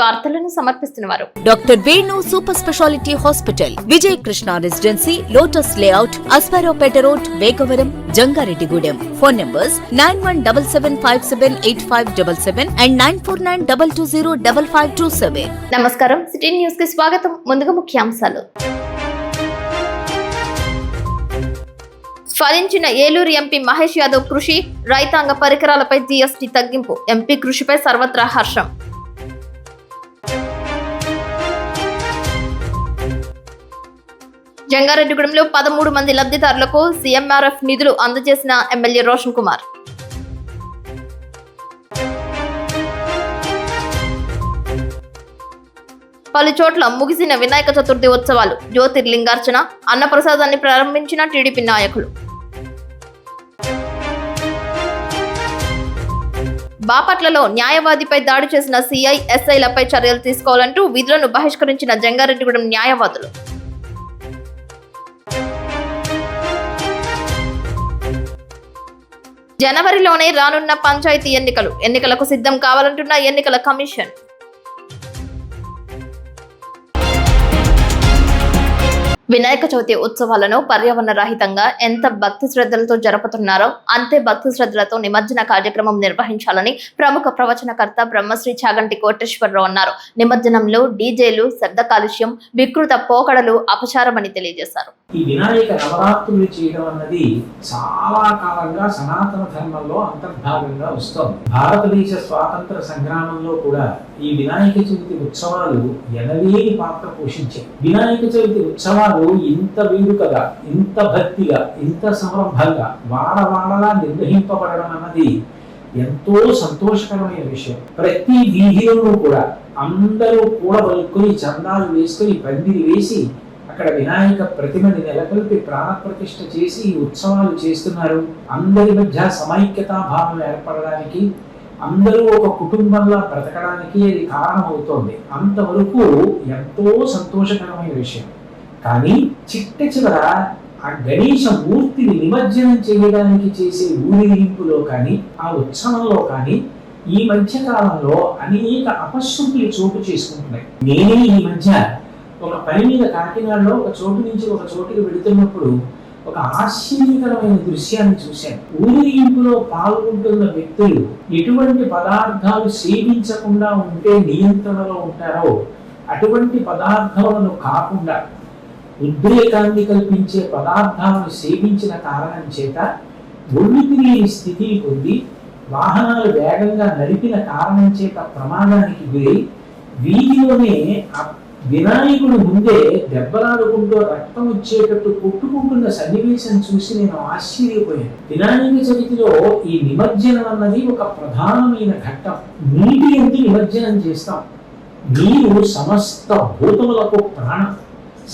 వార్తలను సమర్పిస్తున్నవారు doctor Venu super speciality hospital, Vijay Krishna residency, lotus layout, Aswaraopeta road, Vegavaram, Jangareddygudem. Phone numbers 9177578577 and 9492205527. నమస్కారం, city news కి స్వాగతం. ముందుగా ముఖ్యాంశాలు. ఫలించిన ఏలూరు ఎంపీ మహేష్ యాదవ్ కృషి, రైతాంగ పరికరాలపై జీఎస్టీ తగ్గింపు, ఎంపీ కృషిపై సర్వత్రా హర్షం. జంగారెడ్డిగూడెంలో 13 మంది లబ్ధిదారులకు సీఎంఆర్ఎఫ్ నిధులు అందజేసిన ఎమ్మెల్యే రోషన్ కుమార్. పలు చోట్ల ముగిసిన వినాయక చతుర్థి ఉత్సవాలు, జ్యోతిర్లింగార్చన, అన్నప్రసాదాన్ని ప్రారంభించిన టీడీపీ నాయకులు. బాపట్లలో న్యాయవాదిపై దాడి చేసిన సిఐ, ఎస్ఐలపై చర్యలు తీసుకోవాలంటూ విధులను బహిష్కరించిన జంగారెడ్డిగూడెం న్యాయవాదులు. జనవరిలోనే రానున్న పంచాయతీ ఎన్నికలకు సిద్ధం కావాలంటున్న ఎన్నికల కమిషన్. వినాయక చవితి ఉత్సవాలను పర్యావరణ రహితంగా ఎంత భక్తి శ్రద్ధలతో జరుపుతున్నారో అంతే భక్తి శ్రద్ధలతో నిమజ్జన కార్యక్రమం నిర్వహించాలని ప్రముఖ ప్రవచనకర్త బ్రహ్మశ్రీ చాగంటి కోటేశ్వరరావు అన్నారు. నిమజ్జనంలో డీజేలు, శబ్ద కాలుష్యం, వికృత పోకడలు అపచారమని తెలియజేశారు. ఈ వినాయక నవరాత్రులు చేయడం అన్నది చాలా కాలంగా సనాతన ధర్మంలో అంతర్భాగంగా వస్తోంది. భారతదేశ స్వాతంత్ర సంగ్రామంలో కూడా ఈ వినాయక చవితి ఉత్సవాలు ఎనలేని పాత్ర పోషించాయి. వినాయక చవితి ఉత్సవాలు ఇంత వేడుకగా, ఇంత భక్తిగా, ఇంత సంరంభంగా వాడవాడలా నిర్వహింపబడడం అన్నది ఎంతో సంతోషకరమైన విషయం. ప్రతి వీధిలోనూ కూడా అందరూ కూడబలుకొని చందాలు వేసుకొని పందిరి వేసి అక్కడ వినాయక ప్రతిమని నెలకొల్పి ప్రాణప్రతిష్ఠ చేసి ఈ ఉత్సవాలు చేస్తున్నారు. అందరి మధ్య సమైక్యతా భావం ఏర్పడడానికి, అందరూ ఒక కుటుంబంలా బ్రతకడానికి అది కారణమవుతోంది. అంతవరకు ఎంతో సంతోషకరమైన విషయం. కానీ చిట్ట చివర ఆ గణేశ మూర్తిని నిమజ్జనం చేయడానికి చేసే ఊరేగింపులో కానీ, ఆ ఉత్సవంలో కానీ ఈ మధ్య కాలంలో అనేక అపశృతులు చోటు చేసుకుంటున్నాయి. నేనే ఈ మధ్య ఒక పని మీద కాకినాడలో ఒక చోటు నుంచి ఒక చోటుకి వెళుతున్నప్పుడు ఒక ఆశ్చర్యకరమైన దృశ్యాన్ని చూశాను. ఊరేగింపులో పాల్గొంటున్న వ్యక్తులు ఎటువంటి పదార్థాలు సేవించకుండా ఉంటే నియంత్రణలో ఉంటారో అటువంటి పదార్థాలను కాకుండా ఉద్రేకాన్ని కల్పించే పదార్థాలను సేవించిన కారణం చేత ఒళ్ళు తిరిగే స్థితిని పొంది వాహనాలు వేగంగా నడిపిన కారణం చేత ప్రమాదానికి గురై వీధిలోనే వినాయకుడు ముందే దెబ్బలాడుకుంటూ రక్తం వచ్చేటట్టు కొట్టుకుంటున్న సన్నివేశం చూసి నేను ఆశ్చర్యపోయాను. వినాయక చవితిలో ఈ నిమజ్జనం అన్నది ఒక ప్రధానమైన ఘట్టం. నీటి ఎందు నిమజ్జనం చేస్తాం. నీరు సమస్త భూతములకు ప్రాణం.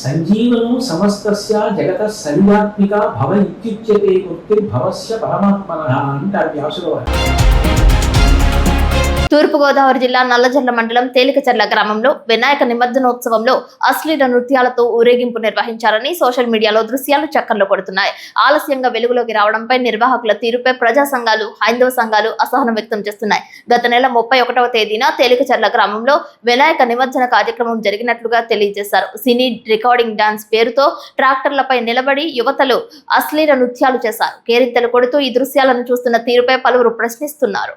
సంజీవనం సమస్తస్య జగత సర్వాత్మిక భవ ఇత్యుచ్యతే కృత్తి భవస్య పరమాత్మనః అంటారు వ్యాసుల వారు. తూర్పుగోదావరి జిల్లా నల్లజర్ల మండలం తేలికచర్ల గ్రామంలో వినాయక నిమజ్జనోత్సవంలో అశ్లీల నృత్యాలతో ఊరేగింపు నిర్వహించారని సోషల్ మీడియాలో దృశ్యాలు చక్కర్లు కొడుతున్నాయి. ఆలస్యంగా వెలుగులోకి రావడంపై నిర్వాహకుల తీరుపై ప్రజా సంఘాలు, హైందవ సంఘాలు అసహనం వ్యక్తం చేస్తున్నాయి. గత నెల 31వ తేదీన తేలికచర్ల గ్రామంలో వినాయక నిమజ్జన కార్యక్రమం జరిగినట్లుగా తెలియజేశారు. సినీ రికార్డింగ్ డాన్స్ పేరుతో ట్రాక్టర్లపై నిలబడి యువతలు అశ్లీల నృత్యాలు చేశారు. కేరింతలు కొడుతూ ఈ దృశ్యాలను చూస్తున్న తీరుపై పలువురు ప్రశ్నిస్తున్నారు.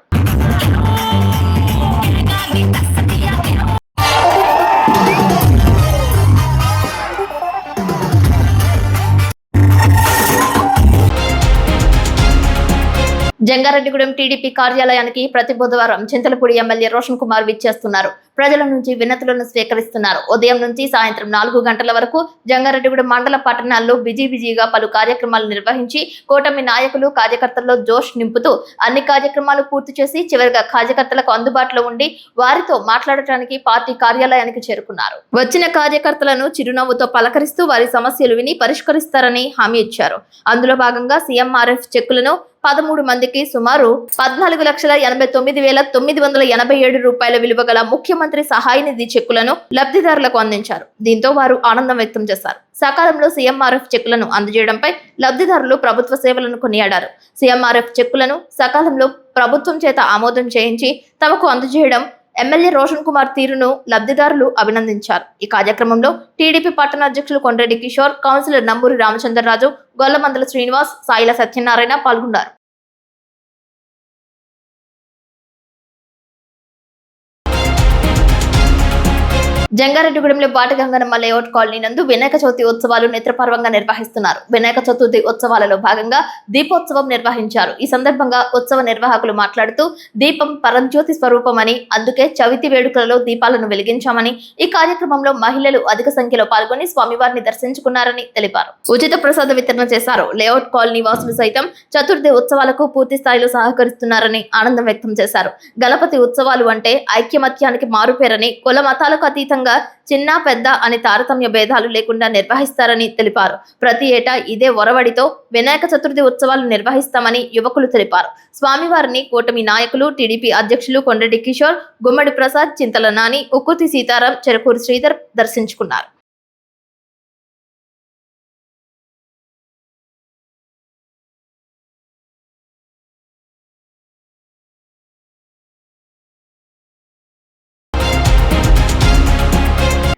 జంగారెడ్డిగూడెం టీడీపీ కార్యాలయానికి ప్రతి బుధవారం చింతలపూడి ఎమ్మెల్యే రోషన్ కుమార్ విచ్చేస్తున్నారు. ప్రజల నుంచి వినతులను స్వీకరిస్తున్నారు. ఉదయం నుంచి సాయంత్రం 4 గంటల వరకు జంగారెడ్డిగూడెం మండల పట్టణాల్లో బిజీగా పలు కార్యక్రమాలు నిర్వహించి కూటమి నాయకులు, కార్యకర్తల్లో జోష్ నింపుతూ అన్ని కార్యక్రమాలు పూర్తి చేసి చివరిగా కార్యకర్తలకు అందుబాటులో ఉండి వారితో మాట్లాడటానికి పార్టీ కార్యాలయానికి చేరుకున్నారు. వచ్చిన కార్యకర్తలను చిరునవ్వుతో పలకరిస్తూ వారి సమస్యలు విని పరిష్కరిస్తారని హామీ ఇచ్చారు. అందులో భాగంగా సీఎంఆర్ఎఫ్ చెక్కులను 13 మందికి సుమారు 14,89,987 రూపాయల విలువ గల ముఖ్యమంత్రి సహాయ నిధి చెక్కులను లబ్ధిదారులకు అందించారు. దీంతో వారు ఆనందం వ్యక్తం చేశారు. సకాలంలో సీఎంఆర్ఎఫ్ చెక్కులను అందజేయడంపై లబ్ధిదారులు ప్రభుత్వ సేవలను కొనియాడారు. సీఎంఆర్ఎఫ్ చెక్కులను సకాలంలో ప్రభుత్వం చేత ఆమోదం చేయించి తమకు అందజేయడం ఎమ్మెల్యే రోషన్ కుమార్ తీరును లబ్ధిదారులు అభినందించారు. ఈ కార్యక్రమంలో టీడీపీ పట్టణ అధ్యక్షులు కొండ్రెడ్డి కిషోర్, కౌన్సిలర్ నంబూరి రామచంద్రరాజు, గొల్లమందల శ్రీనివాస్, సాయిల సత్యనారాయణ పాల్గొన్నారు. జంగారెడ్డిగూడెంలో బాటగంగనమ్మ లేఅవుట్ కాలనీ నందు వినాయక చవితి ఉత్సవాలు నేత్రపర్వంగా నిర్వహిస్తున్నారు. వినాయక చతుర్థి ఉత్సవాలలో భాగంగా దీపోత్సవం నిర్వహించారు. ఈ సందర్భంగా ఉత్సవ నిర్వాహకులు మాట్లాడుతూ దీపం పరంజ్యోతి స్వరూపమని, అందుకే చవితి వేడుకలలో దీపాలను వెలిగించామని, ఈ కార్యక్రమంలో మహిళలు అధిక సంఖ్యలో పాల్గొని స్వామివారిని దర్శించుకున్నారని తెలిపారు. ఉచిత ప్రసాద వితరణ చేశారు. లేఅవుట్ కాలనీ వాసులు సైతం చతుర్థి ఉత్సవాలకు పూర్తి స్థాయిలో సహకరిస్తున్నారని ఆనందం వ్యక్తం చేశారు. గణపతి ఉత్సవాలు అంటే ఐక్యమత్యానికి మారుపేరని, కుల మతాలకు అతీతంగా చిన్న పెద్ద అని తారతమ్య భేదాలు లేకుండా నిర్వహిస్తారని తెలిపారు. ప్రతి ఏటా ఇదే ఒరవడితో వినాయక చతుర్థి ఉత్సవాలు నిర్వహిస్తామని యువకులు తెలిపారు. స్వామివారిని కూటమి నాయకులు, టీడీపీ అధ్యక్షులు కొండ్రెడ్డి కిషోర్, గుమ్మడి ప్రసాద్, చింతల నాని, ఉక్కుతి సీతారాం, చెరుకూరి శ్రీధర్ దర్శించుకున్నారు.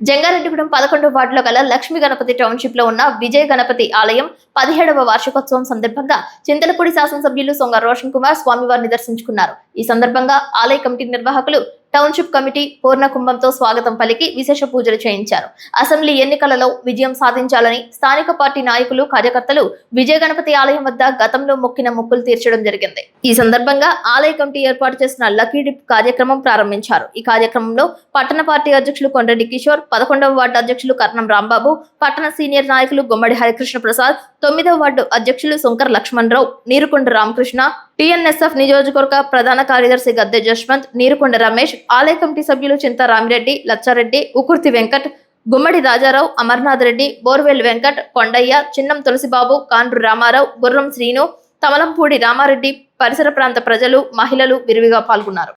జంగారెడ్డిగూడెం 11వ వార్డులో గల లక్ష్మీ గణపతి టౌన్షిప్ లో ఉన్న విజయ గణపతి ఆలయం 17వ వార్షికోత్సవం సందర్భంగా చింతలపూడి శాసనసభ్యులు సొంగ రోషన్ కుమార్ స్వామివారిని దర్శించుకున్నారు. ఈ సందర్భంగా ఆలయ కమిటీ నిర్వాహకులు టౌన్షిప్ కమిటీ పూర్ణ కుంభంతో స్వాగతం పలికి విశేష పూజలు చేయించారు. అసెంబ్లీ ఎన్నికలలో విజయం సాధించాలని స్థానిక పార్టీ నాయకులు, కార్యకర్తలు విజయ గణపతి ఆలయం వద్ద గతంలో మొక్కిన మొక్కులు తీర్చడం జరిగింది. ఈ సందర్భంగా ఆలయ కమిటీ ఏర్పాటు చేసిన లక్కీ డిప్ కార్యక్రమం ప్రారంభించారు. ఈ కార్యక్రమంలో పట్టణ పార్టీ అధ్యక్షులు కొండ్రెడ్డి కిషోర్, 11వ వార్డు అధ్యక్షులు కర్ణం రాంబాబు, పట్టణ సీనియర్ నాయకులు గుమ్మడి హరికృష్ణ ప్రసాద్, 9వ వార్డు అధ్యక్షులు శంకర్ లక్ష్మణరావు, నీరుకొండ రామకృష్ణ, టీఎన్ఎస్ఎఫ్ నియోజకవర్గ ప్రధాన కార్యదర్శి గద్దె జశ్వంత్, నీరుకొండ రమేష్, ఆలయ కమిటీ సభ్యులు చింతా రామిరెడ్డి, లచ్చారెడ్డి, ఉకుర్తి వెంకట్, గుమ్మడి రాజారావు, అమర్నాథ్ రెడ్డి, బోర్వెల్ వెంకట్, కొండయ్య, చిన్నం తులసిబాబు, కాండ్రు రామారావు, గుర్రం శ్రీను, తమలంపూడి రామారెడ్డి, పరిసర ప్రాంత ప్రజలు, మహిళలు విరివిగా పాల్గొన్నారు.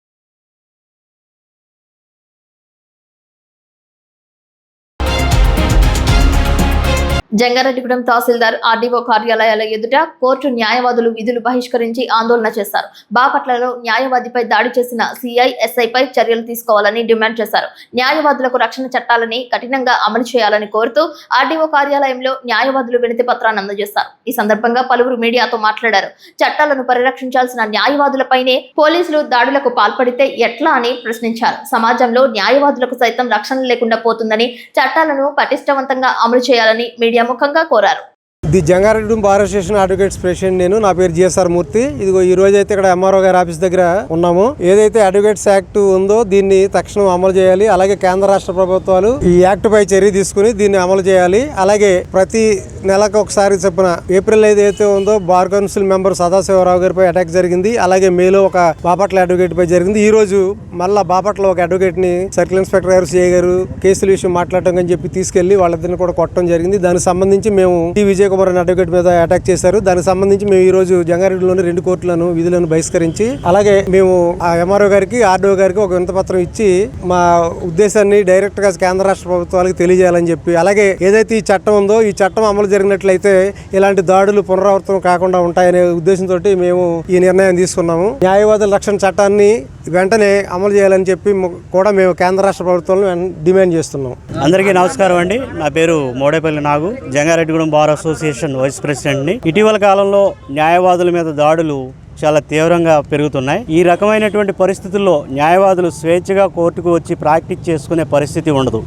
జంగారెడ్డిగూడెం తహసీల్దార్, ఆర్డీఓ కార్యాలయాల ఎదుట కోర్టు న్యాయవాదులు విధులు బహిష్కరించి ఆందోళన చేశారు. బాపట్లలో న్యాయవాదిపై దాడి చేసిన సిఐ, ఎస్ఐపై చర్యలు తీసుకోవాలని డిమాండ్ చేశారు. న్యాయవాదులకు రక్షణ చట్టాలని కఠినంగా అమలు చేయాలని కోరుతూ ఆర్డీఓ కార్యాలయంలో న్యాయవాదులు వినతి పత్రాన్ని అందజేశారు. ఈ సందర్భంగా పలువురు మీడియాతో మాట్లాడారు. చట్టాలను పరిరక్షించాల్సిన న్యాయవాదులపైనే పోలీసులు దాడులకు పాల్పడితే ఎట్లా అని ప్రశ్నించారు. సమాజంలో న్యాయవాదులకు సైతం రక్షణ లేకుండా పోతుందని, చట్టాలను పటిష్టవంతంగా అమలు చేయాలని మీడియా ముఖంగా కోరారు. The Jangareddy bar association advocates president నేను. నా పేరు జిఎస్ఆర్ మూర్తి. ఇదిగో ఈ రోజు అయితే ఇక్కడ ఎంఆర్ఓ గారి ఆఫీస్ దగ్గర ఉన్నాము. ఏదైతే అడ్వకేట్స్ యాక్ట్ ఉందో దీన్ని తక్షణం అమలు చేయాలి. అలాగే కేంద్ర రాష్ట్ర ప్రభుత్వాలు ఈ యాక్ట్ పై చర్య తీసుకుని దీన్ని అమలు చేయాలి. అలాగే ప్రతి నెలకు ఒకసారి చెప్పిన ఏప్రిల్ ఏదైతే ఉందో బార్ కౌన్సిల్ మెంబర్ సదాశివరావు గారిపై అటాక్ జరిగింది. అలాగే మేలో ఒక బాపట్ల అడ్వకేట్ పై జరిగింది. ఈ రోజు మళ్ళా బాపట్ల ఒక అడ్వకేట్ ని సర్కిల్ ఇన్స్పెక్టర్ గారు, సిఐ గారు కేసుల విషయం మాట్లాడటం అని చెప్పి తీసుకెళ్లి వాళ్ళిద్దరిని కూడా కొట్టడం జరిగింది. దానికి సంబంధించి మేము విజయ్ కుమార్ అడ్వకేట్ మీద అటాక్ చేశారు. దానికి సంబంధించి మేము ఈ రోజు జంగారెడ్డిలోని 2 కోర్టులను విధులను బహిష్కరించి, అలాగే మేము ఆ ఎంఆర్ఓ గారికి, ఆర్డీఓ గారికి ఒక వినతి పత్రం ఇచ్చి మా ఉద్దేశాన్ని డైరెక్ట్ గా కేంద్ర రాష్ట్ర ప్రభుత్వాలకు తెలియజేయాలని చెప్పి, అలాగే ఏదైతే ఈ చట్టం ఉందో ఈ చట్టం అమలు జరిగినట్లయితే ఇలాంటి దాడులు పునరావృతం కాకుండా ఉంటాయనే ఉద్దేశంతో మేము ఈ నిర్ణయం తీసుకున్నాము. న్యాయవాదుల రక్షణ చట్టాన్ని వెంటనే అమలు చేయాలని చెప్పి కూడా మేము కేంద్ర రాష్ట్ర ప్రభుత్వాలను డిమాండ్ చేస్తున్నాం. అందరికీ నమస్కారం అండి. నా పేరు మోడేపల్లి నాగు, జంగారెడ్డిగూడెం బార్ అసోసియేషన్ వైస్ ప్రెసిడెంట్ని. ఇటీవల కాలంలో న్యాయవాదుల మీద దాడులు చాలా తీవ్రంగా పెరుగుతున్నాయి. ఈ రకమైనటువంటి పరిస్థితుల్లో న్యాయవాదులు స్వేచ్ఛగా కోర్టుకు వచ్చి ప్రాక్టీస్ చేసుకునే పరిస్థితి ఉండదు.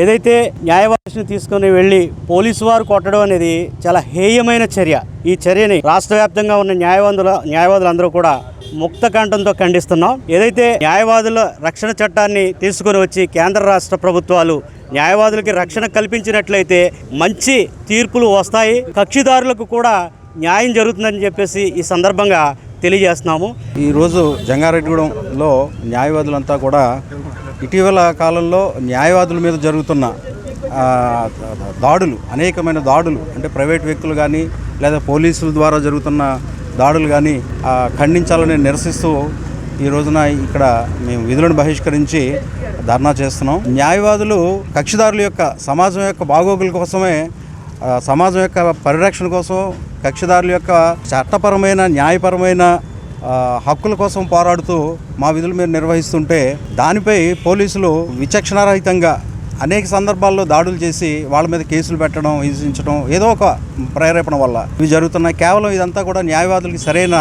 ఏదైతే న్యాయవాదిని తీసుకుని వెళ్ళి పోలీసు వారు కొట్టడం అనేది చాలా హేయమైన చర్య. ఈ చర్యని రాష్ట్ర వ్యాప్తంగా ఉన్న న్యాయవాదులందరూ కూడా ముక్త కంఠంతో ఖండిస్తున్నాం. ఏదైతే న్యాయవాదుల రక్షణ చట్టాన్ని తీసుకుని వచ్చి కేంద్ర రాష్ట్ర ప్రభుత్వాలు న్యాయవాదులకి రక్షణ కల్పించినట్లయితే మంచి తీర్పులు వస్తాయి, కక్షిదారులకు కూడా న్యాయం జరుగుతుందని చెప్పేసి ఈ సందర్భంగా తెలియజేస్తున్నాము. ఈరోజు జంగారెడ్డిగూడెంలో న్యాయవాదులంతా కూడా ఇటీవల కాలంలో న్యాయవాదుల మీద జరుగుతున్న దాడులు, అనేకమైన దాడులు, అంటే ప్రైవేట్ వ్యక్తులు కానీ లేదా పోలీసుల ద్వారా జరుగుతున్న దాడులు కానీ ఖండించాలని నిరసిస్తూ ఈ రోజున ఇక్కడ మేము విధులను బహిష్కరించి ధర్నా చేస్తున్నాం. న్యాయవాదులు కక్షిదారుల యొక్క సమాజం యొక్క బాగోగుల కోసమే, సమాజం యొక్క పరిరక్షణ కోసం కక్షిదారుల యొక్క చట్టపరమైన, న్యాయపరమైన హక్కుల కోసం పోరాడుతూ మా విధులు మేము నిర్వహిస్తుంటే దానిపై పోలీసులు విచక్షణారహితంగా అనేక సందర్భాల్లో దాడులు చేసి వాళ్ళ మీద కేసులు పెట్టడం, హింసించడం ఏదో ఒక ప్రేరేపణ వల్ల ఇవి జరుగుతున్నాయి. కేవలం ఇదంతా కూడా న్యాయవాదులకి సరైన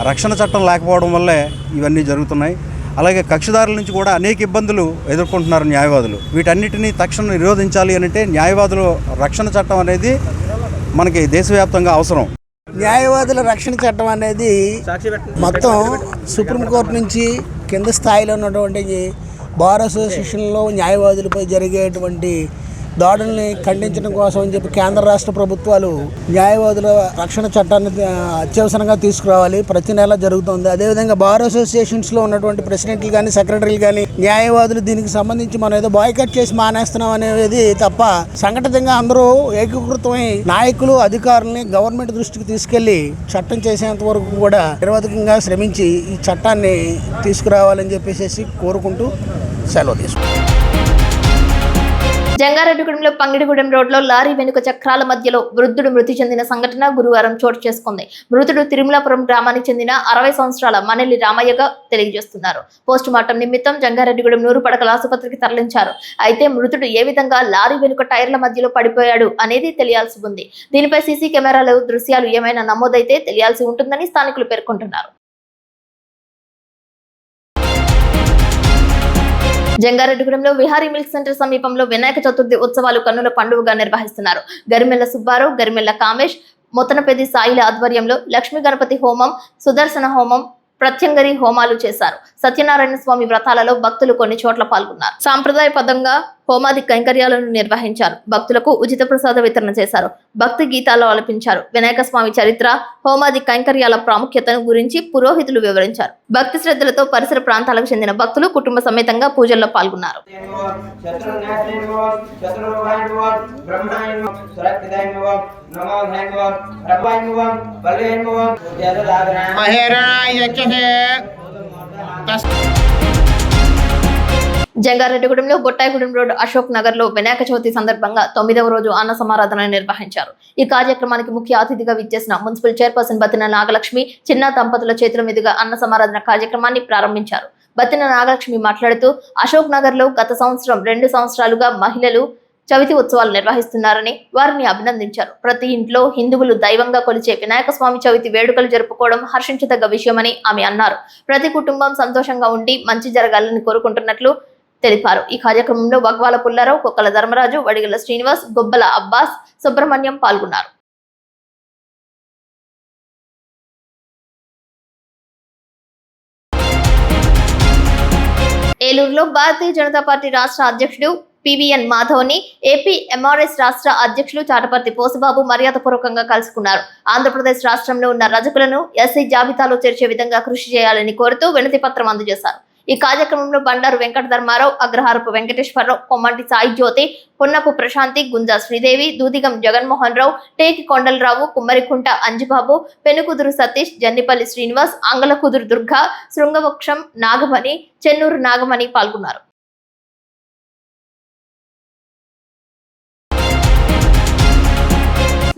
రక్షణ చట్టం లేకపోవడం వల్లే ఇవన్నీ జరుగుతున్నాయి. అలాగే కక్షిదారుల నుంచి కూడా అనేక ఇబ్బందులు ఎదుర్కొంటున్నారు న్యాయవాదులు. వీటన్నిటినీ తక్షణం నిరోధించాలి అంటే న్యాయవాదుల రక్షణ చట్టం అనేది మనకి దేశవ్యాప్తంగా అవసరం. న్యాయవాదుల రక్షణ చట్టం అనేది మొత్తం సుప్రీంకోర్టు నుంచి కింద స్థాయిలో ఉన్నటువంటి బార్ అసోసియేషన్లో న్యాయవాదులపై జరిగేటువంటి దాడుల్ని ఖండించడం కోసం అని చెప్పి కేంద్ర రాష్ట్ర ప్రభుత్వాలు న్యాయవాదుల రక్షణ చట్టాన్ని అత్యవసరంగా తీసుకురావాలి. ప్రతి నెల జరుగుతుంది. అదేవిధంగా బార్ అసోసియేషన్స్లో ఉన్నటువంటి ప్రెసిడెంట్లు కానీ సెక్రటరీలు కానీ న్యాయవాదులు దీనికి సంబంధించి మనం ఏదో బాయ్కట్ చేసి మానేస్తున్నాం అనేది తప్ప సంఘటితంగా అందరూ ఏకీకృతమై నాయకులు అధికారుల్ని గవర్నమెంట్ దృష్టికి తీసుకెళ్లి చట్టం చేసేంత వరకు కూడా నిరవధికంగా శ్రమించి ఈ చట్టాన్ని తీసుకురావాలని చెప్పేసి కోరుకుంటూ సెలవు తీసుకుంటాం. జంగారెడ్డిగూడెంలో పంగిడిగూడెం రోడ్లో లారీ వెనుక చక్రాల మధ్యలో వృద్ధుడు మృతి చెందిన సంఘటన గురువారం చోటు చేసుకుంది. మృతుడు తిరుమలాపురం గ్రామానికి చెందిన 60 సంవత్సరాల మనెల్లి రామయ్యగా తెలియజేస్తున్నారు. పోస్టు మార్టం నిమిత్తం జంగారెడ్డిగూడెం 100 పడకల ఆసుపత్రికి తరలించారు. అయితే మృతుడు ఏ విధంగా లారీ వెనుక టైర్ల మధ్యలో పడిపోయాడు అనేది తెలియాల్సి ఉంది. దీనిపై సీసీ కెమెరాల దృశ్యాలు ఏమైనా నమోదైతే తెలియాల్సి ఉంటుందని స్థానికులు పేర్కొంటున్నారు. జంగారెడ్డిగూడెంలో విహారీ మిల్క్ సెంటర్ సమీపంలో వినాయక చతుర్థి ఉత్సవాలు కన్నుల పండుగగా నిర్వహిస్తున్నారు. గరిమెల్ల సుబ్బారావు, గరిమెల్ల కామేష్, మొత్తనపేది సాయిల ఆధ్వర్యంలో లక్ష్మీ గణపతి హోమం, సుదర్శన హోమం, ప్రత్యంగరి హోమాలు చేశారు. సత్యనారాయణ స్వామి వ్రతాలలో భక్తులు కొన్ని చోట్ల పాల్గొన్నారు. సాంప్రదాయబద్ధంగా హోమాది కైంకర్యాలను నిర్వహించారు. భక్తులకు ఉచిత ప్రసాద వితరణ చేశారు. భక్తి గీతాలు ఆలపించారు. వినాయక స్వామి చరిత్ర, హోమాది కైంకర్యాల ప్రాముఖ్యతను గురించి పురోహితులు వివరించారు. భక్తి శ్రద్ధలతో పరిసర ప్రాంతాలకు చెందిన భక్తులు కుటుంబ సమేతంగా పూజల్లో పాల్గొన్నారు. జంగారెడ్డిగూడెంలో బొట్టాయిగూడెం రోడ్ అశోక్ నగర్ లో వినాయక చవితి సందర్భంగా 9వ రోజు అన్న సమారాధన నిర్వహించారు. ఈ కార్యక్రమానికి ముఖ్య అతిథిగా విచ్చేసిన మున్సిపల్ చైర్పర్సన్ బత్తిన నాగలక్ష్మి చిన్న దంపతుల చేతుల మీదుగా అన్న సమారాధన కార్యక్రమాన్ని ప్రారంభించారు. బత్తిన నాగలక్ష్మి మాట్లాడుతూ అశోక్ నగర్ లో గత సంవత్సరం 2 సంవత్సరాలుగా మహిళలు చవితి ఉత్సవాలు నిర్వహిస్తున్నారని వారిని అభినందించారు. ప్రతి ఇంట్లో హిందువులు దైవంగా కొలిచే వినాయక స్వామి చవితి వేడుకలు జరుపుకోవడం హర్షించదగ్గ విషయమని ఆమె అన్నారు. ప్రతి కుటుంబం సంతోషంగా ఉండి మంచి జరగాలని కోరుకుంటున్నట్లు తెలిపారు. ఈ కార్యక్రమంలో వగ్వాల పుల్లారావు, కొక్కల ధర్మరాజు, వడిగల శ్రీనివాస్, గొబ్బల అబ్బాస్, సుబ్రహ్మణ్యం పాల్గొన్నారు. ఏలూరులో భారతీయ జనతా పార్టీ రాష్ట్ర అధ్యక్షుడు పివిఎన్ మాధవ్ని ఏపీ ఎంఆర్ఎస్ రాష్ట్ర అధ్యక్షులు చాటపర్తి పోసుబాబు మర్యాదపూర్వకంగా కలుసుకున్నారు. ఆంధ్రప్రదేశ్ రాష్ట్రంలో ఉన్న రజకులను ఎస్సీ జాబితాలో చేర్చే విధంగా కృషి చేయాలని కోరుతూ వినతి పత్రం అందజేశారు. ఈ కార్యక్రమంలో బండారు వెంకట ధర్మారావు, అగ్రహారపు వెంకటేశ్వరరావు, కొమ్మంటి సాయి జ్యోతి, పొన్నపు ప్రశాంతి, గుంజా శ్రీదేవి, దూదిగం జగన్మోహన్ రావు, టేకి కొండలరావు, కుమ్మరికుంట అంజిబాబు, పెనుకుదురు సతీష్, జన్నిపల్లి శ్రీనివాస్, అంగలకుదురు దుర్గా, శృంగవక్షం నాగమణి, చెన్నూరు నాగమణి పాల్గొన్నారు.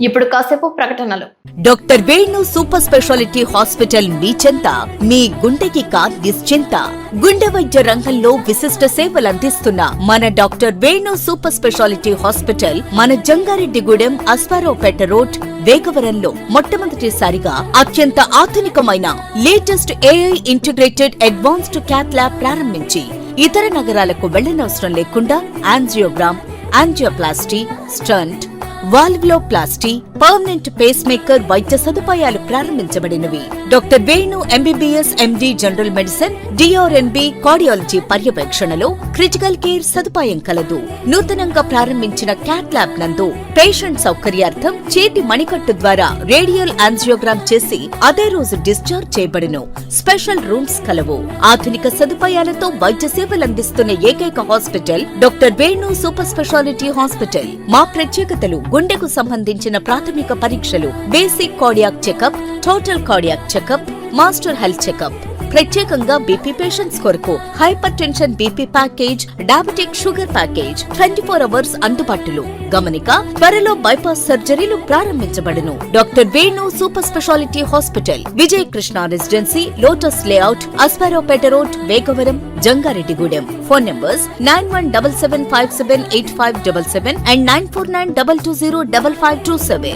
ఇప్పుడు కాసేపు ప్రకటనలు. Doctor Venu super speciality hospital మీ చెంత. మీ గుండెకి నిశ్చింత. గుండె వైద్య రంగంలో విశిష్ట సేవలు అందిస్తున్న మన doctor Venu super speciality hospital మన జంగారెడ్డిగూడెం అస్పారావుపేట రోడ్ వేగవరంలో మొట్టమొదటిసారిగా అత్యంత ఆధునికమైన latest AI integrated advanced cath lab ప్రారంభించి ఇతర నగరాలకు వెళ్లనవసరం లేకుండా angiogram, angioplasty, stent, valvuloplasty, permanent pacemaker వైద్య సదుపాయాలు ప్రారంభించబడినవి. Doctor Venu MBBS MD general medicine, DRNB cardiology పర్యవేక్షణలో క్రిటికల్ కేర్ సదుపాయం కలదు. నూతనంగా ప్రారంభించిన క్యాట్ ల్యాబ్ నందు పేషెంట్ సౌకర్యార్థం చేతి మణికట్టు ద్వారా రేడియల్ యాంజియోగ్రామ్ చేసి అదే రోజు డిశ్చార్జ్ చేయబడును. స్పెషల్ రూమ్స్ కలవు. ఆధునిక సదుపాయాలతో వైద్య సేవలందిస్తున్న ఏకైక hospital doctor Venu super speciality hospital. మా ప్రత్యేకతలు: గుండెకు సంబంధించిన ప్రాథమిక పరీక్షలు, basic cardiac checkup, total cardiac checkup, master health checkup, ప్రత్యేకంగా బీపీ పేషెంట్స్ కొరకు hypertension BP package, diabetic sugar package 24 hours అందుబాటులో. గమనిక, త్వరలో బైపాస్ సర్జరీలు ప్రారంభించబడును. Doctor Venu super speciality hospital, Vijaya Krishna residency, lotus layout, Aswaraopeta road, Vegavaram, Jangareddygudem. Phone numbers 9177578577 and 9492205527.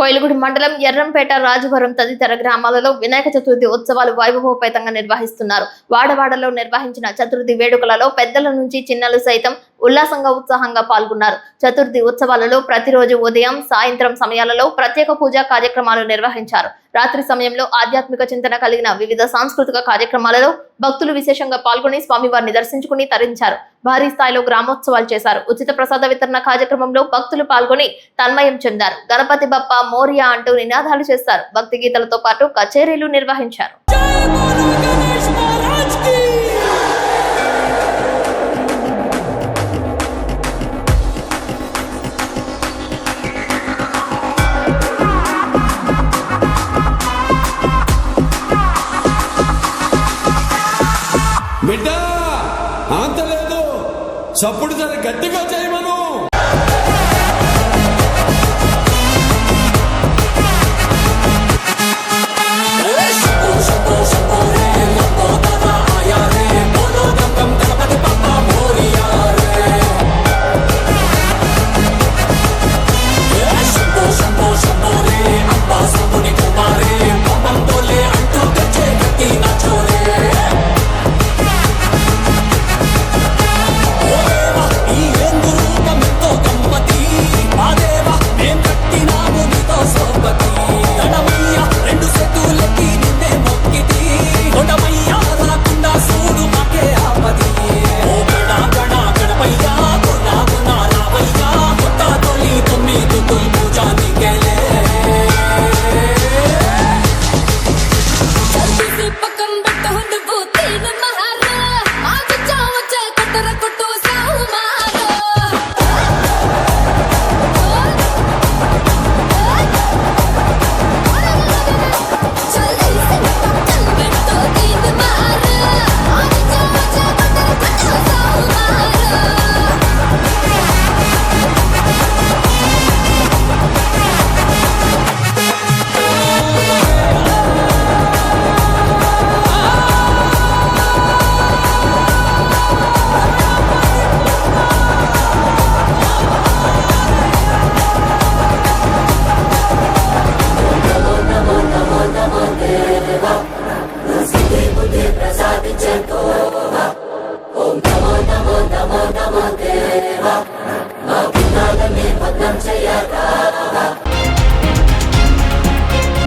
Koyyalagudem మండలం ఎర్రంపేట, రాజవరం తదితర గ్రామాలలో వినాయక చతుర్థి ఉత్సవాలు వైభవోపేతంగా నిర్వహిస్తున్నారు. వాడవాడలో నిర్వహించిన చతుర్థి వేడుకలలో పెద్దల నుంచి చిన్నలు సైతం ఉల్లాసంగా ఉత్సాహంగా పాల్గొన్నారు. చతుర్థి ఉత్సవాలలో ప్రతిరోజు ఉదయం, సాయంత్రం సమయాలలో ప్రత్యేక పూజా కార్యక్రమాలు నిర్వహించారు. రాత్రి సమయంలో ఆధ్యాత్మిక చింతన కలిగిన వివిధ సాంస్కృతిక కార్యక్రమాలలో భక్తులు విశేషంగా పాల్గొని స్వామివారిని దర్శించుకుని తరించారు. భారీ స్థాయిలో గ్రామోత్సవాలు చేశారు. ఉచిత ప్రసాద వితరణ కార్యక్రమంలో భక్తులు పాల్గొని తన్మయం చెందారు. గణపతి బప్ప మోరియా అంటూ నినాదాలు చేశారు. భక్తి గీతలతో పాటు కచేరీలు నిర్వహించారు. బిడ్డ ఆంతలేదు, చప్పుడు జర గట్టిగా చేయమను.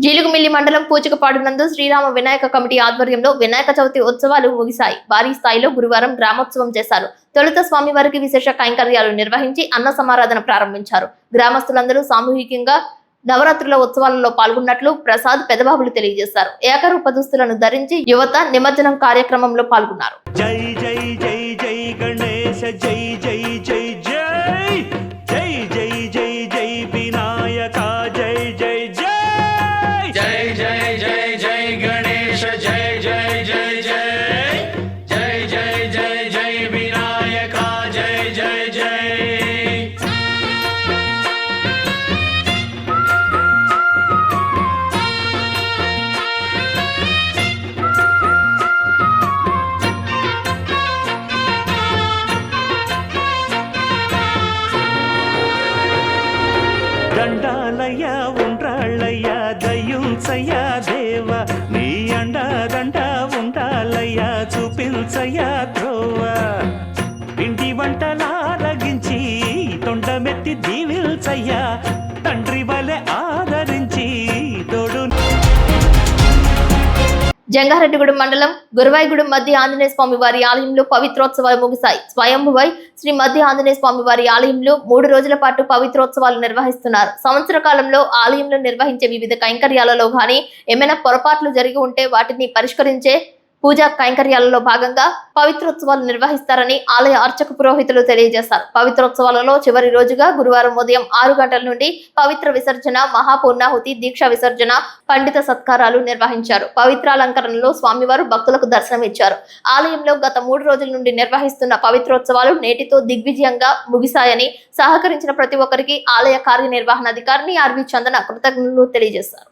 జీలుగుమిల్లి మండలం పూచికపాడు నందు శ్రీరామ వినాయక కమిటీ ఆధ్వర్యంలో వినాయక చవితి ఉత్సవాలు ముగిశాయి. భారీ స్థాయిలో గురువారం గ్రామోత్సవం చేశారు. తొలుత స్వామివారికి విశేష కైంకర్యాలు నిర్వహించి అన్న సమారాధన ప్రారంభించారు. గ్రామస్తులందరూ సామూహికంగా నవరాత్రుల ఉత్సవాలలో పాల్గొన్నట్లు ప్రసాద్ పెదబాబులు తెలియజేశారు. ఏకరూప దుస్తులను ధరించి యువత నిమజ్జనం కార్యక్రమంలో పాల్గొన్నారు. జై జై జై జై గణేశ జై జై జై జై జై జై జై జై వినాయక జై జై జై జై జై జై జై గణేశ జై జై జై జై జై జై జై జై వినాయక జై జై జై. జంగారెడ్డిగూడెం మండలం గురవాయిగూడెం మధ్య ఆంజనేయ స్వామి వారి ఆలయంలో పవిత్రోత్సవాలు ముగిశాయి. స్వయంభువై శ్రీ మధ్య ఆంజనేయ స్వామి వారి ఆలయంలో 3 రోజుల పాటు పవిత్రోత్సవాలు నిర్వహిస్తున్నారు. సంవత్సర కాలంలో ఆలయంలో నిర్వహించే వివిధ కైంకర్యాలలో గానీ ఏమైనా పొరపాట్లు జరిగి ఉంటే వాటిని పరిష్కరించే పూజా కైంకర్యాలలో భాగంగా పవిత్రోత్సవాలు నిర్వహిస్తారని ఆలయ అర్చక పురోహితులు తెలియజేశారు. పవిత్రోత్సవాలలో చివరి రోజుగా గురువారం ఉదయం 6 గంటల నుండి పవిత్ర విసర్జన, మహాపూర్ణాహుతి, దీక్ష విసర్జన, పండిత సత్కారాలు నిర్వహించారు. పవిత్రాలంకరణలో స్వామివారు భక్తులకు దర్శనమిచ్చారు. ఆలయంలో గత 3 రోజుల నుండి నిర్వహిస్తున్న పవిత్రోత్సవాలు నేటితో దిగ్విజయంగా ముగిశాయని సహకరించిన ప్రతి ఒక్కరికి ఆలయ కార్యనిర్వహణాధికారిని ఆర్వి చందన కృతజ్ఞతలు తెలియజేశారు.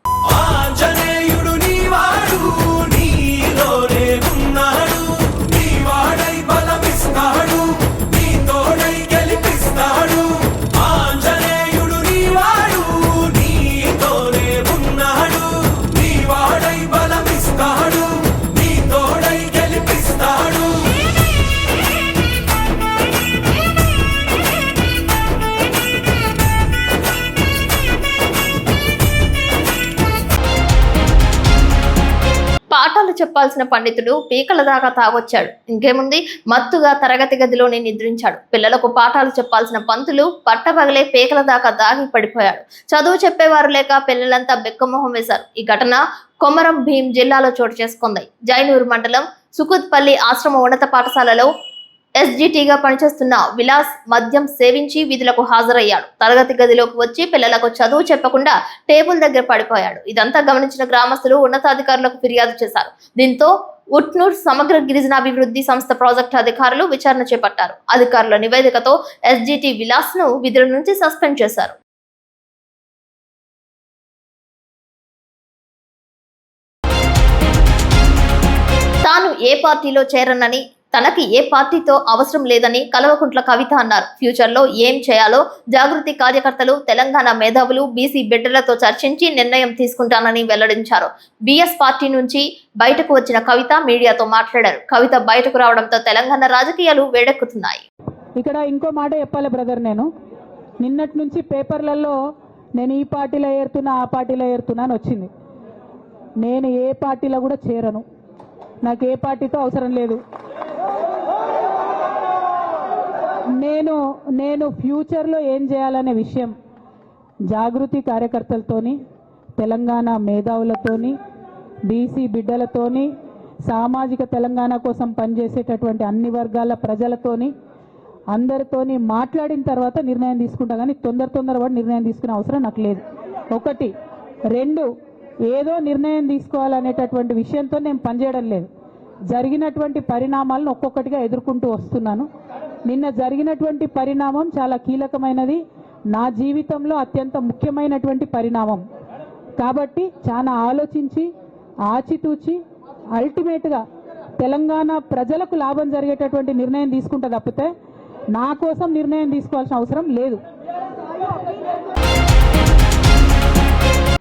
పాఠాలు చెప్పాల్సిన పండితుడు పీకల దాకా తాగొచ్చాడు. ఇంకేముంది, మత్తుగా తరగతి గదిలోనే నిద్రించాడు. పిల్లలకు పాఠాలు చెప్పాల్సిన పంతులు పట్టపగలే పీకల దాకా దాగి పడిపోయాడు. చదువు చెప్పేవారు లేక పిల్లలంతా బెక్కమొహం వేశారు. ఈ ఘటన కొమరం భీం జిల్లాలో చోటు చేసుకుంది. జైనూరు మండలం సుకుత్పల్లి ఆశ్రమ ఉన్నత పాఠశాలలో ఎస్జిటిగా పనిచేస్తున్న విలాస్ మద్యం సేవించి విధులకు హాజరయ్యాడు. తరగతి గదిలోకి వచ్చి పిల్లలకు చదువు చెప్పకుండా టేబుల్ దగ్గర పడిపోయాడు. ఇదంతా గమనించిన గ్రామస్తులు ఉన్నతాధికారులకు ఫిర్యాదు చేశారు. దీంతో ఉట్నూర్ సమగ్ర గిరిజనాభివృద్ధి సంస్థ ప్రాజెక్టు అధికారులు విచారణ చేపట్టారు. అధికారుల నివేదికతో ఎస్జిటి విలాస్ ను విధుల నుంచి సస్పెండ్ చేశారు. తాను ఏ పార్టీలో చేరనని, తనకి ఏ పార్టీతో అవసరం లేదని కల్వకుంట్ల కవిత అన్నారు. ఫ్యూచర్ లో ఏం చేయాలో జాగృతి కార్యకర్తలు, తెలంగాణ మేధావులు, బీసీ బిడ్డలతో చర్చించి నిర్ణయం తీసుకుంటానని వెల్లడించారు. బిఎస్ పార్టీ నుంచి బయటకు వచ్చిన కవిత మీడియాతో మాట్లాడారు. కవిత బయటకు రావడంతో తెలంగాణ రాజకీయాలు వేడెక్కుతున్నాయి. ఇక్కడ ఇంకో మాట చెప్పాలి బ్రదర్, నేను నిన్నటి నుంచి పేపర్లలో నేను ఈ పార్టీలో ఏరుతున్నా, ఆ పార్టీలో ఏరుతున్నా అని వచ్చింది. నేను ఏ పార్టీలో కూడా చేరను, నాకు ఏ పార్టీతో అవసరం లేదు. నేను ఫ్యూచర్లో ఏం చేయాలనే విషయం జాగృతి కార్యకర్తలతోని, తెలంగాణ మేధావులతోని, బీసీ బిడ్డలతోని, సామాజిక తెలంగాణ కోసం పనిచేసేటటువంటి అన్ని వర్గాల ప్రజలతోని, అందరితోని మాట్లాడిన తర్వాత నిర్ణయం తీసుకుంటా. కానీ తొందరపడి నిర్ణయం తీసుకునే అవసరం నాకు లేదు. 1, 2 ఏదో నిర్ణయం తీసుకోవాలనేటటువంటి విషయంతో నేను పనిచేయడం లేదు. జరిగినటువంటి పరిణామాలను ఒక్కొక్కటిగా ఎదుర్కొంటూ వస్తున్నాను. నిన్న జరిగినటువంటి పరిణామం చాలా కీలకమైనది, నా జీవితంలో అత్యంత ముఖ్యమైనటువంటి పరిణామం. కాబట్టి చాలా ఆలోచించి ఆచితూచి అల్టిమేట్గా తెలంగాణ ప్రజలకు లాభం జరిగేటటువంటి నిర్ణయం తీసుకుంటా తప్పితే నా కోసం నిర్ణయం తీసుకోవాల్సిన అవసరం లేదు.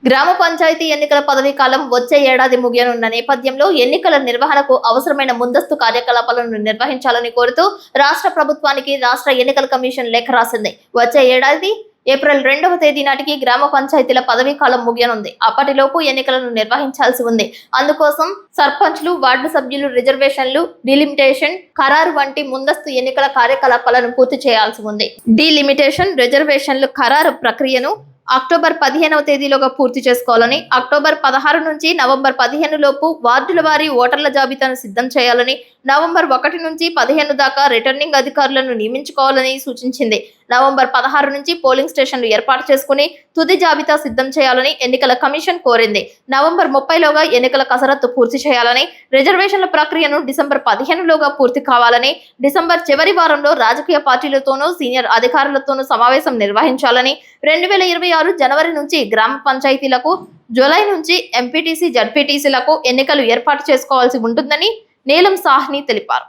గ్రామ పంచాయతీ ఎన్నికల పదవీ కాలం వచ్చే ఏడాది ముగియనున్న నేపథ్యంలో ఎన్నికల నిర్వహణకు అవసరమైన ముందస్తు కార్యకలాపాలను నిర్వహించాలని కోరుతూ రాష్ట్ర ప్రభుత్వానికి రాష్ట్ర ఎన్నికల కమిషన్ లేఖ రాసింది. వచ్చే ఏడాది ఏప్రిల్ 2వ తేదీ నాటికి గ్రామ పంచాయతీల పదవీ కాలం ముగియనుంది. అప్పటిలోపు ఎన్నికలను నిర్వహించాల్సి ఉంది. అందుకోసం సర్పంచ్లు, వార్డు సభ్యులు రిజర్వేషన్లు, డిలిమిటేషన్ ఖరారు వంటి ముందస్తు ఎన్నికల కార్యకలాపాలను పూర్తి చేయాల్సి ఉంది. డిలిమిటేషన్, రిజర్వేషన్లు ఖరారు ప్రక్రియను అక్టోబర్ 15వ తేదీలోగా పూర్తి చేసుకోవాలని, అక్టోబర్ 16 నుంచి నవంబర్ 15 లోపు వార్డుల వారీ ఓటర్ల జాబితాను సిద్ధం చేయాలని, నవంబర్ 1 నుంచి 15 దాకా రిటర్నింగ్ అధికారులను నియమించుకోవాలని సూచించింది. నవంబర్ 16 నుంచి పోలింగ్ స్టేషన్లు ఏర్పాటు చేసుకుని తుది జాబితా సిద్ధం చేయాలని ఎన్నికల కమిషన్ కోరింది. నవంబర్ 30లోగా ఎన్నికల కసరత్తు పూర్తి చేయాలని, రిజర్వేషన్ల ప్రక్రియను డిసెంబర్ 15లోగా పూర్తి కావాలని, డిసెంబర్ చివరి వారంలో రాజకీయ పార్టీలతోనూ సీనియర్ అధికారులతోనూ సమావేశం నిర్వహించాలని, 2026 జనవరి నుంచి గ్రామ పంచాయతీలకు, జూలై నుంచి ఎంపీటీసీ, జడ్పీటీసీలకు ఎన్నికలు ఏర్పాటు చేసుకోవాల్సి ఉంటుందని నీలం సాహ్ని తెలిపారు.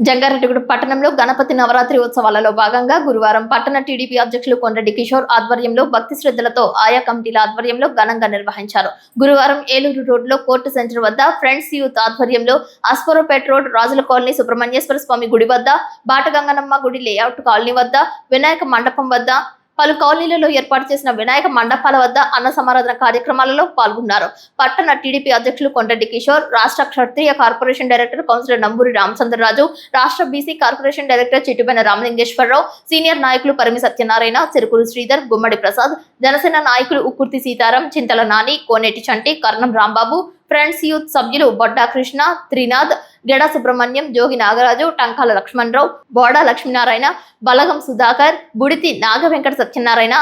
జంగారెడ్డిగూడెం పట్టణంలో గణపతి నవరాత్రి ఉత్సవాలలో భాగంగా గురువారం పట్టణ టీడీపీ అధ్యక్షులు కొండరెడ్డి కిషోర్ ఆధ్వర్యంలో భక్తి శ్రద్ధలతో ఆయా కమిటీల ఆధ్వర్యంలో ఘనంగా నిర్వహించారు. గురువారం ఏలూరు రోడ్లో కోర్టు సెంటర్ వద్ద ఫ్రెండ్స్ యూత్ ఆధ్వర్యంలో అస్పరోపేట్ రోడ్, రాజుల కాలనీ, సుబ్రహ్మణ్యేశ్వర స్వామి గుడి వద్ద, బాటగంగనమ్మ గుడి లేఅవుట్ కాలనీ వద్ద, వినాయక మండపం వద్ద, పలు కాలనీలలో ఏర్పాటు చేసిన వినాయక మండపాల వద్ద అన్న సమారాధన కార్యక్రమాలలో పాల్గొన్నారు. పట్టణ టీడీపీ అధ్యక్షులు కొండటి కిషోర్, రాష్ట్ర Kshatriya corporation director councillor Namburi Ramachandraraju, రాష్ట్ర BC corporation director Chittubaina Ramalingeswararao, senior నాయకులు పరిమి సత్యనారాయణ, చెరుకులు శ్రీధర్, గుమ్మడి ప్రసాద్, జనసేన నాయకులు ఉక్కుర్తి సీతారాం, చింతల నాని, కోనేటి చంటి, కర్ణం రాంబాబు, ఫ్రెండ్స్ యూత్ సభ్యులు బొడ్డా కృష్ణ, త్రినాథ్, గెడ సుబ్రహ్మణ్యం, జోగి నాగరాజు, టంకాల లక్ష్మణరావు, బోడా లక్ష్మీనారాయణ, బలగం సుధాకర్, బుడితి నాగవెంకట సత్యనారాయణ,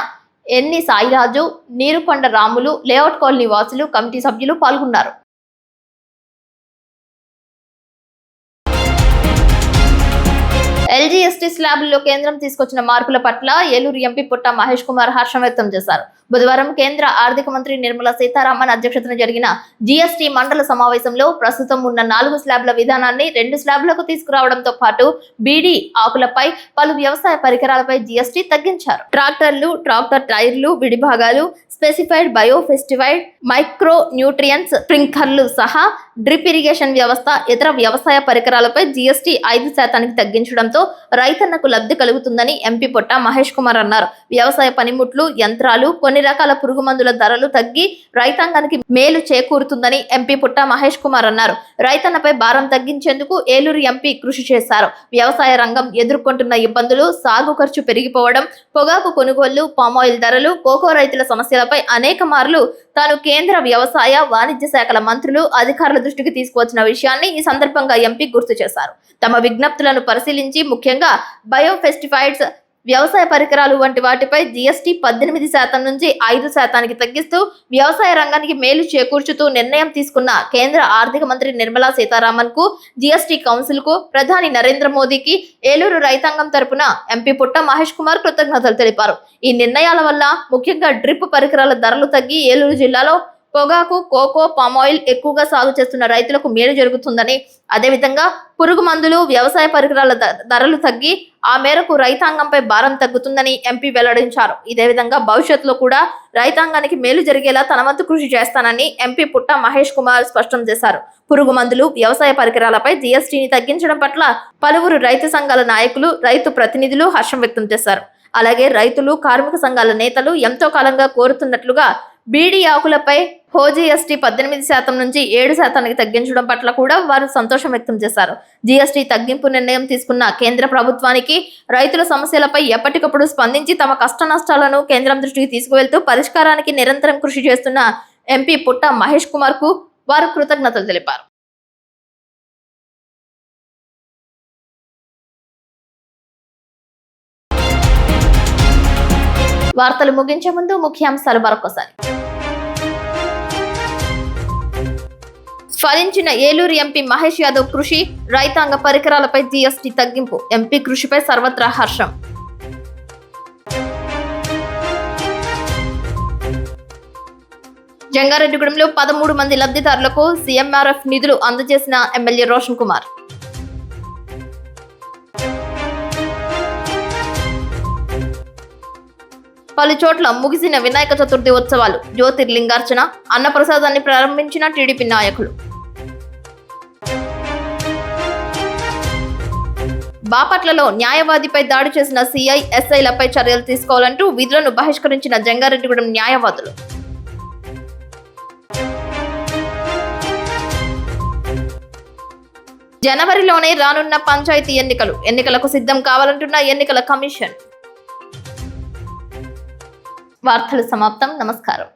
ఎన్ని సాయిరాజు, నీరుకొండ రాములు, లేఅవుట్ కాలనీ వాసులు, కమిటీ సభ్యులు పాల్గొన్నారు. ఎల్జీ ఎస్టీ స్లాబ్లలో కేంద్రం తీసుకొచ్చిన మార్పుల పట్ల ఏలూరు ఎంపీ పుట్ట మహేష్ కుమార్ హర్షం వ్యక్తం చేశారు. బుధవారం కేంద్ర ఆర్థిక మంత్రి నిర్మలా సీతారామన్ అధ్యక్షతన జరిగిన జీఎస్టీ మండల సమావేశంలో ప్రస్తుతం ఉన్న 4 స్లాబ్ల విధానాన్ని 2 స్లాబ్లకు తీసుకురావడంతో పాటు బీడీ ఆకులపై పలు వ్యవసాయ పరికరాలపై జీఎస్టీ తగ్గించారు. ట్రాక్టర్లు, ట్రాక్టర్ టైర్లు, విడిభాగాలు, స్పెసిఫైడ్ బయోఫెస్టివైడ్, మైక్రో న్యూట్రియన్స్, స్ప్రింక్లర్లు సహా డ్రిప్ ఇరిగేషన్ వ్యవస్థ, ఇతర వ్యవసాయ పరికరాలపై జీఎస్టీ 5% తగ్గించడంతో రైతన్నకు లబ్ధి కలుగుతుందని ఎంపీ పుట్ట మహేష్ కుమార్ అన్నారు. వ్యవసాయ పనిముట్లు, యంత్రాలు, కొన్ని రకాల పురుగు మందుల ధరలు తగ్గి రైతాంగానికి మేలు చేకూరుతుందని ఎంపీ పుట్ట మహేష్ కుమార్ అన్నారు. రైతన్నపై భారం తగ్గించేందుకు ఏలూరు ఎంపీ కృషి చేశారు. వ్యవసాయ రంగం ఎదుర్కొంటున్న ఇబ్బందులు, సాగు ఖర్చు పెరిగిపోవడం, పొగాకు కొనుగోళ్లు, పామాయిల్ ధరలు, కోకో రైతుల సమస్యలపై అనేక మార్లు తాను కేంద్ర వ్యవసాయ, వాణిజ్య శాఖల మంత్రులు, అధికారుల దృష్టికి తీసుకువచ్చిన విషయాన్ని ఈ సందర్భంగా ఎంపీ గుర్తు చేశారు. తమ విజ్ఞప్తులను పరిశీలించి ముఖ్యంగా బయోఫెస్టిఫైడ్స్, వ్యవసాయ పరికరాలు వంటి వాటిపై జీఎస్టీ 18% నుంచి 5% తగ్గిస్తూ వ్యవసాయ రంగానికి మేలు చేకూర్చుతూ నిర్ణయం తీసుకున్న కేంద్ర ఆర్థిక మంత్రి నిర్మలా సీతారామన్ కు, జీఎస్టీ కౌన్సిల్ కు, ప్రధాని నరేంద్ర మోదీకి ఏలూరు రైతాంగం తరపున ఎంపీ పుట్ట మహేష్ కుమార్ కృతజ్ఞతలు తెలిపారు. ఈ నిర్ణయాల వల్ల ముఖ్యంగా డ్రిప్ పరికరాల ధరలు తగ్గి ఏలూరు జిల్లాలో పొగాకు, కోకో, పామాయిల్ ఎక్కువగా సాగు చేస్తున్న రైతులకు మేలు జరుగుతుందని, అదేవిధంగా పురుగు మందులు, వ్యవసాయ పరికరాల ధరలు తగ్గి ఆ మేరకు రైతాంగంపై భారం తగ్గుతుందని ఎంపీ వెల్లడించారు. ఇదే విధంగా భవిష్యత్తులో కూడా రైతాంగానికి మేలు జరిగేలా తన వంతు కృషి చేస్తానని ఎంపీ పుట్ట మహేష్ కుమార్ స్పష్టం చేశారు. పురుగు మందులు, వ్యవసాయ పరికరాలపై జీఎస్టీని తగ్గించడం పట్ల పలువురు రైతు సంఘాల నాయకులు, రైతు ప్రతినిధులు హర్షం వ్యక్తం చేశారు. అలాగే రైతులు, కార్మిక సంఘాల నేతలు ఎంతో కాలంగా కోరుతున్నట్లుగా బీడీ ఆకులపై జీఎస్టీ 18% నుంచి 7% తగ్గించడం పట్ల కూడా వారు సంతోషం వ్యక్తం చేశారు. జీఎస్టీ తగ్గింపు నిర్ణయం తీసుకున్న కేంద్ర ప్రభుత్వానికి, రైతుల సమస్యలపై ఎప్పటికప్పుడు స్పందించి తమ కష్ట నష్టాలను కేంద్రం దృష్టికి తీసుకువెళ్తూ పరిష్కారానికి నిరంతరం కృషి చేస్తున్న ఎంపీ పుట్ట మహేష్ కుమార్ కు వారు కృతజ్ఞతలు తెలిపారు. వార్తలు ముగించే ముందు ముఖ్యాంశాలు మరొకసారి. ఫలించిన ఏలూరు ఎంపీ మహేష్ యాదవ్ కృషి, రైతాంగ పరికరాలపై జీఎస్టీ తగ్గింపు, ఎంపీ కృషిపై సర్వత్రా హర్షం. జంగారెడ్డిగూడెంలో 13 మంది లబ్ధిదారులకు సీఎంఆర్ఎఫ్ నిధులు అందజేసిన ఎమ్మెల్యే రోషన్ కుమార్. పలు చోట్ల ముగిసిన వినాయక చతుర్థి ఉత్సవాలు, జ్యోతిర్లింగార్చన, అన్నప్రసాదాన్ని ప్రారంభించిన టీడీపీ నాయకులు. బాపట్లలో న్యాయవాదిపై దాడి చేసిన సిఐ, ఎస్ఐలపై చర్యలు తీసుకోవాలంటూ విధులను బహిష్కరించిన జంగారెడ్డిగూడెం న్యాయవాదులు. జనవరిలోనే రానున్న పంచాయతీ ఎన్నికలకు సిద్ధం కావాలంటున్న ఎన్నికల కమిషన్. వార్తలు సమాప్తం. నమస్కారం.